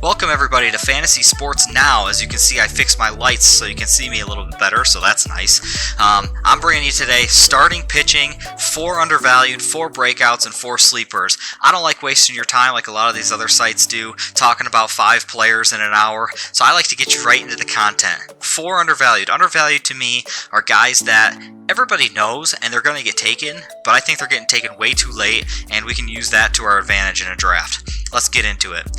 Welcome everybody to Fantasy Sports Now. As you can see, I fixed my lights so you can see me a little bit better, so that's nice. I'm bringing you today starting pitching, 4 undervalued, 4 breakouts, and 4 sleepers. I don't like wasting your time like a lot of these other sites do, talking about 5 players in an hour, so I like to get you right into the content. 4 undervalued. Undervalued to me are guys that everybody knows and they're going to get taken, but I think they're getting taken way too late, and we can use that to our advantage in a draft. Let's get into it.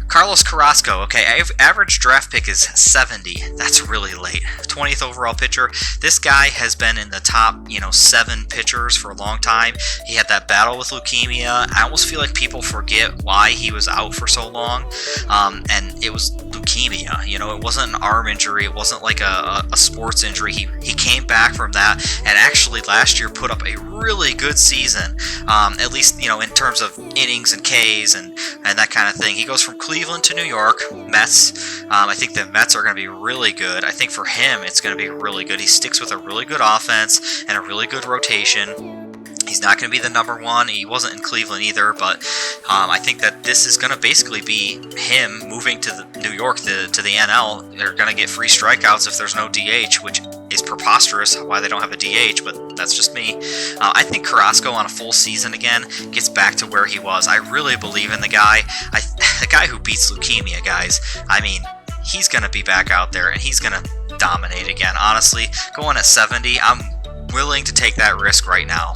Carlos Carrasco, okay, average draft pick is 70. That's really late. 20th overall pitcher. This guy has been in the top, 7 pitchers for a long time. He had that battle with leukemia. I almost feel like people forget why he was out for so long, and it was leukemia. It wasn't an arm injury. It wasn't like a sports injury. He came back from that, and actually last year put up a really good season, at least, in terms of innings and Ks and that kind of thing. He goes from Cleveland to New York, Mets. I think the Mets are going to be really good. I think for him, it's going to be really good. He sticks with a really good offense and a really good rotation. He's not going to be the number one. He wasn't in Cleveland either, but I think that this is going to basically be him moving to New York, to the NL. They're going to get free strikeouts if there's no DH, which is preposterous why they don't have a DH, but that's just me. I think Carrasco on a full season again gets back to where he was. I really believe in the guy. The guy who beats leukemia, guys. I mean, he's going to be back out there, and he's going to dominate again. Honestly, going at 70, I'm willing to take that risk right now.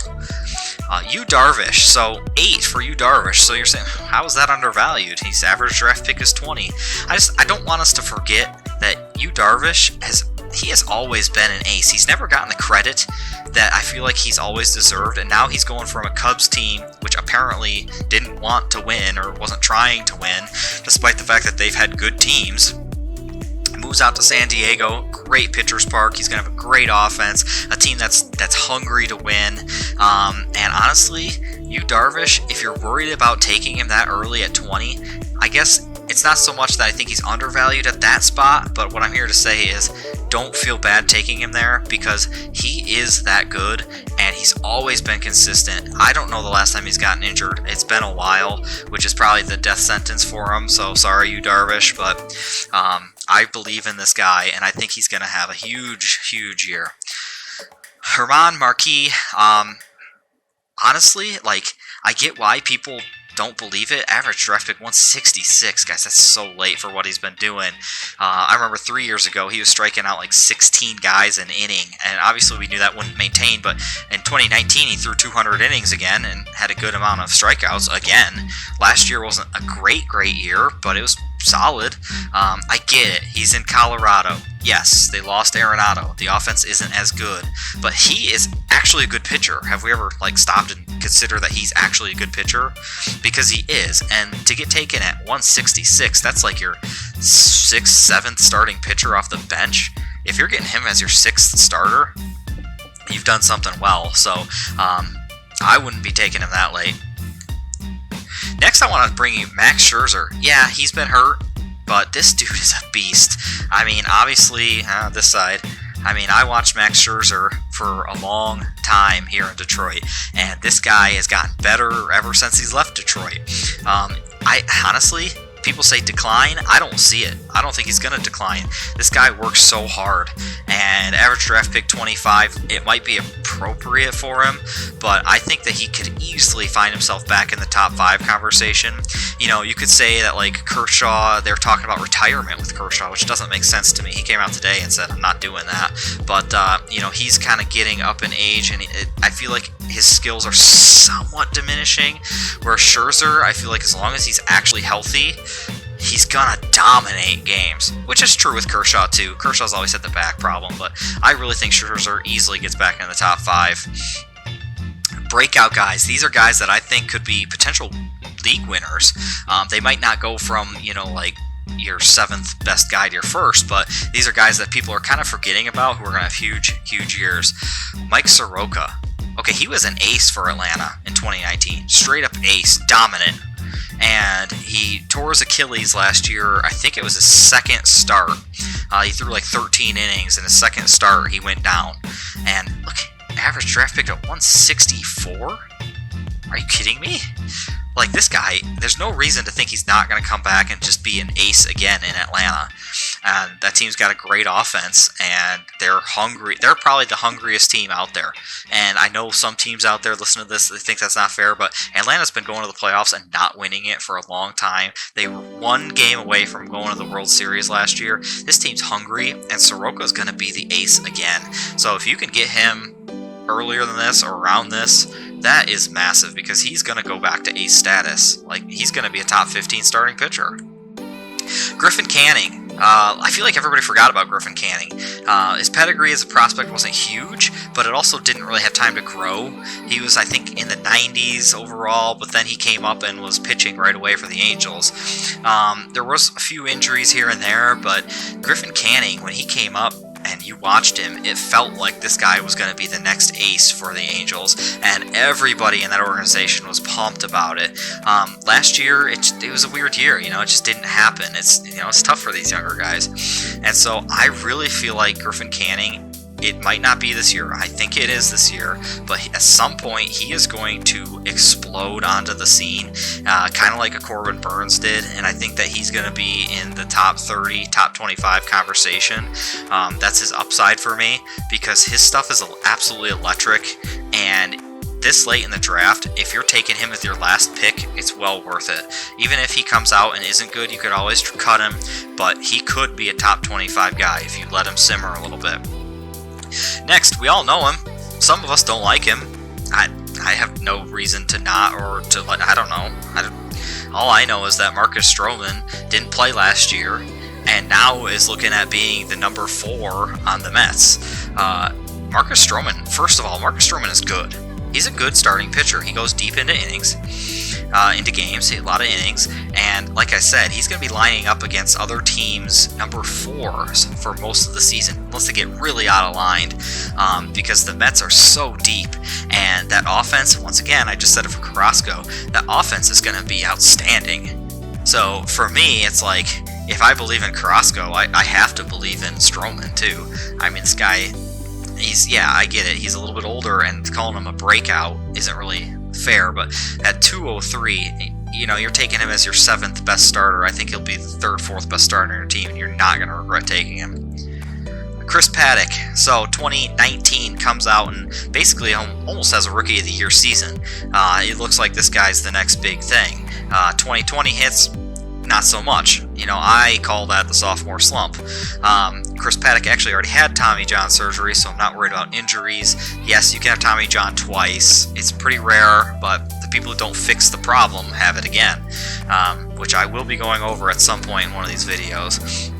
Yu Darvish, so 8 for Yu Darvish. So you're saying, how is that undervalued? His average draft pick is 20. I don't want us to forget that Yu Darvish has always been an ace. He's never gotten the credit that I feel like he's always deserved, and now he's going from a Cubs team, which apparently didn't want to win or wasn't trying to win, despite the fact that they've had good teams. Moves out to San Diego, great pitcher's park. He's gonna have a great offense, a team that's hungry to win. And honestly, Yu Darvish, if you're worried about taking him that early at 20, I guess it's not so much that I think he's undervalued at that spot, but what I'm here to say is don't feel bad taking him there, because he is that good and he's always been consistent. I don't know the last time he's gotten injured. It's been a while, which is probably the death sentence for him, so sorry, Yu Darvish, but I believe in this guy, and I think he's going to have a huge year. German Marquis, honestly, I get why people don't believe it. Average draft pick 166, guys. That's so late for what he's been doing. I remember 3 years ago he was striking out like 16 guys an inning, and obviously we knew that wouldn't maintain. But in 2019 he threw 200 innings again and had a good amount of strikeouts again. Last year wasn't a great year, but it was solid. I get it. He's in Colorado. Yes, they lost Arenado. The offense isn't as good, but he is actually a good pitcher. Have we ever stopped and consider that he's actually a good pitcher? Because he is, and to get taken at 166, that's like your 6th, 7th starting pitcher off the bench. If you're getting him as your 6th starter, you've done something well. So I wouldn't be taking him that late. Next, I want to bring you Max Scherzer. Yeah, he's been hurt, but this dude is a beast. I mean, obviously, this side, I watched Max Scherzer for a long time here in Detroit, and this guy has gotten better ever since he's left Detroit. I honestly, people say decline. I don't see it. I don't think he's going to decline. This guy works so hard, and average draft pick 25, it might be appropriate for him, but I think that he could easily find himself back in the top 5 conversation. You could say that Kershaw, they're talking about retirement with Kershaw, which doesn't make sense to me. He came out today and said, I'm not doing that. But, he's kind of getting up in age, and I feel like his skills are somewhat diminishing, where Scherzer, I feel like as long as he's actually healthy, he's gonna dominate games, which is true with Kershaw too. Kershaw's always had the back problem, but I really think Scherzer easily gets back in the top 5. Breakout guys, these are guys that I think could be potential league winners. They might not go from, your 7th best guy to your 1st, but these are guys that people are kind of forgetting about who are going to have huge years. Mike Soroka. Okay, he was an ace for Atlanta in 2019. Straight up ace, dominant. And he tore his Achilles last year. I think it was his 2nd start. He threw 13 innings in his 2nd start. He went down. And look, average draft pick at 164. Are you kidding me? Like, this guy, there's no reason to think he's not going to come back and just be an ace again in Atlanta. And that team's got a great offense, and they're hungry. They're probably the hungriest team out there. And I know some teams out there listening to this, they think that's not fair, but Atlanta's been going to the playoffs and not winning it for a long time. They were one game away from going to the World Series last year. This team's hungry, and Soroka's going to be the ace again. So if you can get him earlier than this or around this, that is massive, because he's going to go back to ace status. Like, he's going to be a top 15 starting pitcher. Griffin Canning. I feel like everybody forgot about Griffin Canning. His pedigree as a prospect wasn't huge, but it also didn't really have time to grow. He was, I think, in the 90s overall, but then he came up and was pitching right away for the Angels. There was a few injuries here and there, but Griffin Canning, when he came up, and you watched him, it felt like this guy was going to be the next ace for the Angels, and everybody in that organization was pumped about it. Last year, it was a weird year, it just didn't happen. It's tough for these younger guys, and so I really feel like Griffin Canning, it might not be this year. I think it is this year, but at some point he is going to explode onto the scene, kind of like a Corbin Burns did, and I think that he's going to be in the top 30, top 25 conversation. That's his upside for me, because his stuff is absolutely electric, and this late in the draft, if you're taking him as your last pick, it's well worth it. Even if he comes out and isn't good, you could always cut him, but he could be a top 25 guy if you let him simmer a little bit. Next, we all know him. Some of us don't like him. I have no reason to not, or to let. I don't know. All I know is that Marcus Stroman didn't play last year, and now is looking at being the number 4 on the Mets. Marcus Stroman, first of all, Marcus Stroman is good. He's a good starting pitcher. He goes deep into innings, into games, a lot of innings, and like I said, he's going to be lining up against other teams' number 4s for most of the season, unless they get really out of line, because the Mets are so deep, and that offense, once again, I just said it for Carrasco, that offense is going to be outstanding. So for me, it's like, if I believe in Carrasco, I have to believe in Stroman too. I mean, this guy, I get it, he's a little bit older, and calling him a breakout isn't really fair, but at 203, you're taking him as your 7th best starter. I think he'll be the 3rd, 4th best starter on your team, and you're not going to regret taking him. Chris Paddock. So 2019 comes out and basically almost has a Rookie of the Year season. It looks like this guy's the next big thing. 2020 hits, not so much. I call that the sophomore slump. Chris Paddock actually already had Tommy John surgery, so I'm not worried about injuries. Yes, you can have Tommy John twice. It's pretty rare, but the people who don't fix the problem have it again, which I will be going over at some point in one of these videos.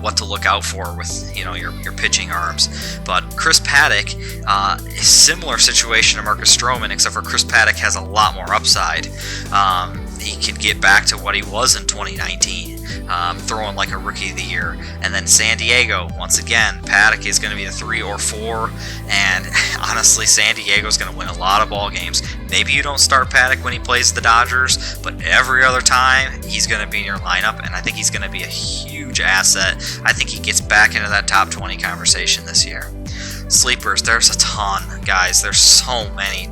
What to look out for with your pitching arms. But Chris Paddock, is similar situation to Marcus Stroman, except for Chris Paddock has a lot more upside. He can get back to what he was in 2019, throwing like a Rookie of the Year. And then San Diego, once again, Paddock is going to be the 3 or 4, and honestly, San Diego's going to win a lot of ball games. Maybe you don't start Paddock when he plays the Dodgers, but every other time, he's going to be in your lineup, and I think he's going to be a huge asset. I think he gets back into that top 20 conversation this year. Sleepers, there's a ton, guys. There's so many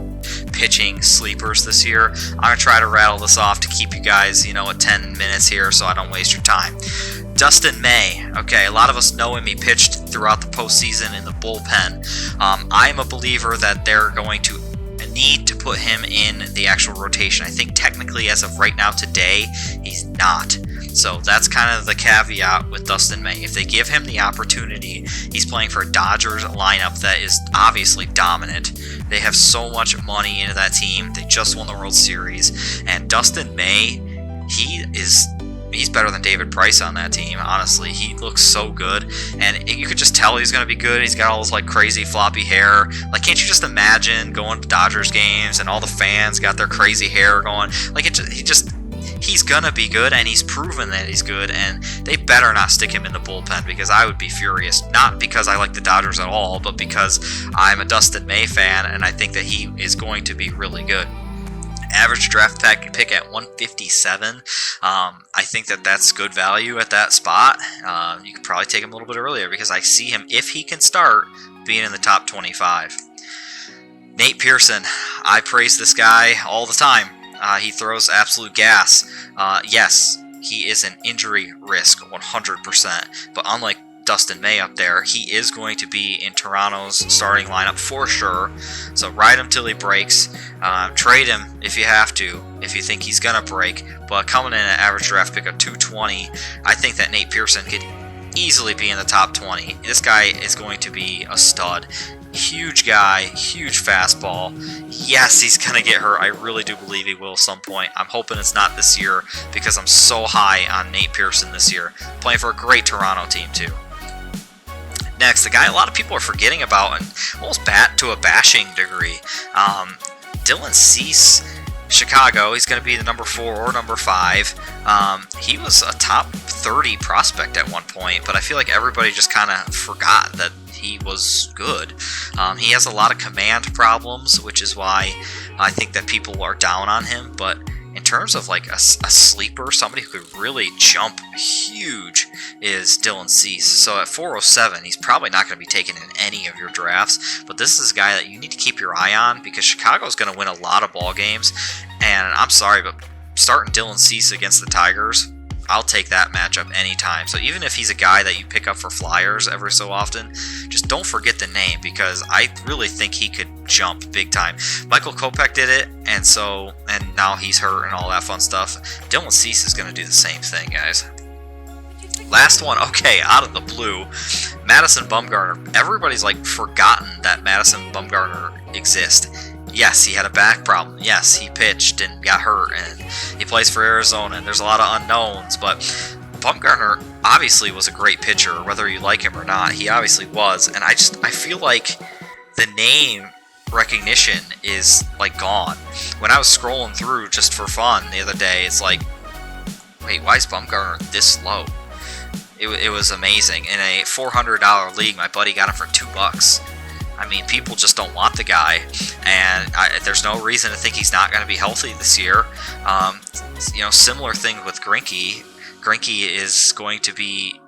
pitching sleepers this year. I'm going to try to rattle this off to keep you guys, at 10 minutes here so I don't waste your time. Dustin May. Okay, a lot of us know him. He pitched throughout the postseason in the bullpen. I'm a believer that they're going to need to put him in the actual rotation. I think technically as of right now today, he's not. So that's kind of the caveat with Dustin May. If they give him the opportunity, he's playing for a Dodgers lineup that is obviously dominant. They have so much money into that team. They just won the World Series. And Dustin May, he's better than David Price on that team, honestly. He looks so good, and you could just tell he's going to be good. He's got all this crazy floppy hair. Can't you just imagine going to Dodgers games and all the fans got their crazy hair going? He's going to be good, and he's proven that he's good, and they better not stick him in the bullpen, because I would be furious. Not because I like the Dodgers at all, but because I'm a Dustin May fan, and I think that he is going to be really good. Average draft pick at 157. I think that that's good value at that spot. You could probably take him a little bit earlier, because I see him, if he can start, being in the top 25. Nate Pearson, I praise this guy all the time. He throws absolute gas. Yes, he is an injury risk, 100%. But unlike Dustin May up there, he is going to be in Toronto's starting lineup for sure. So ride him till he breaks. Trade him if you have to, if you think he's going to break. But coming in at average draft pick of 220, I think that Nate Pearson could easily be in the top 20. This guy is going to be a stud. Huge guy, huge fastball. Yes, he's going to get hurt. I really do believe he will at some point. I'm hoping it's not this year because I'm so high on Nate Pearson this year. Playing for a great Toronto team, too. Next, the guy a lot of people are forgetting about and almost to a bashing degree. Dylan Cease, Chicago. He's going to be the number 4 or number 5. He was a top 30 prospect at one point, but I feel like everybody just kind of forgot that he was good. He has a lot of command problems, which is why I think that people are down on him. But in terms of like a sleeper, somebody who could really jump huge is Dylan Cease. So at 407, he's probably not going to be taken in any of your drafts. But this is a guy that you need to keep your eye on because Chicago's going to win a lot of ball games. And I'm sorry, but starting Dylan Cease against the Tigers, I'll take that matchup anytime. So even if he's a guy that you pick up for flyers every so often, just don't forget the name because I really think he could jump big time. Michael Kopech did it, and now he's hurt and all that fun stuff. Dylan Cease is going to do the same thing, guys. Last one, okay, out of the blue, Madison Bumgarner. Everybody's like forgotten that Madison Bumgarner exists. Yes, he had a back problem. Yes, he pitched and got hurt, and he plays for Arizona, and there's a lot of unknowns, but Bumgarner obviously was a great pitcher, whether you like him or not. He obviously was, and I feel like the name recognition is like gone. When I was scrolling through just for fun the other day, it's like, wait, why is Bumgarner this low? It was amazing. In a $400 league, my buddy got him for $2. I mean, people just don't want the guy, and there's no reason to think he's not going to be healthy this year. Similar thing with Greinke. Greinke is going to be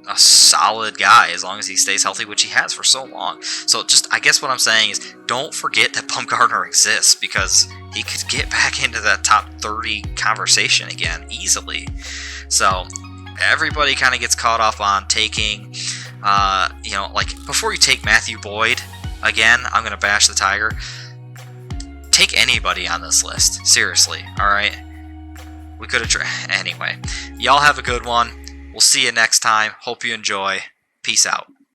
a solid guy as long as he stays healthy, which he has for so long. So I guess what I'm saying is don't forget that Bumgarner exists because he could get back into that top 30 conversation again easily. So everybody kind of gets caught up on taking... before you take Matthew Boyd, again, I'm going to bash the Tiger. Take anybody on this list. Seriously, alright? We could have... Anyway, y'all have a good one. We'll see you next time. Hope you enjoy. Peace out.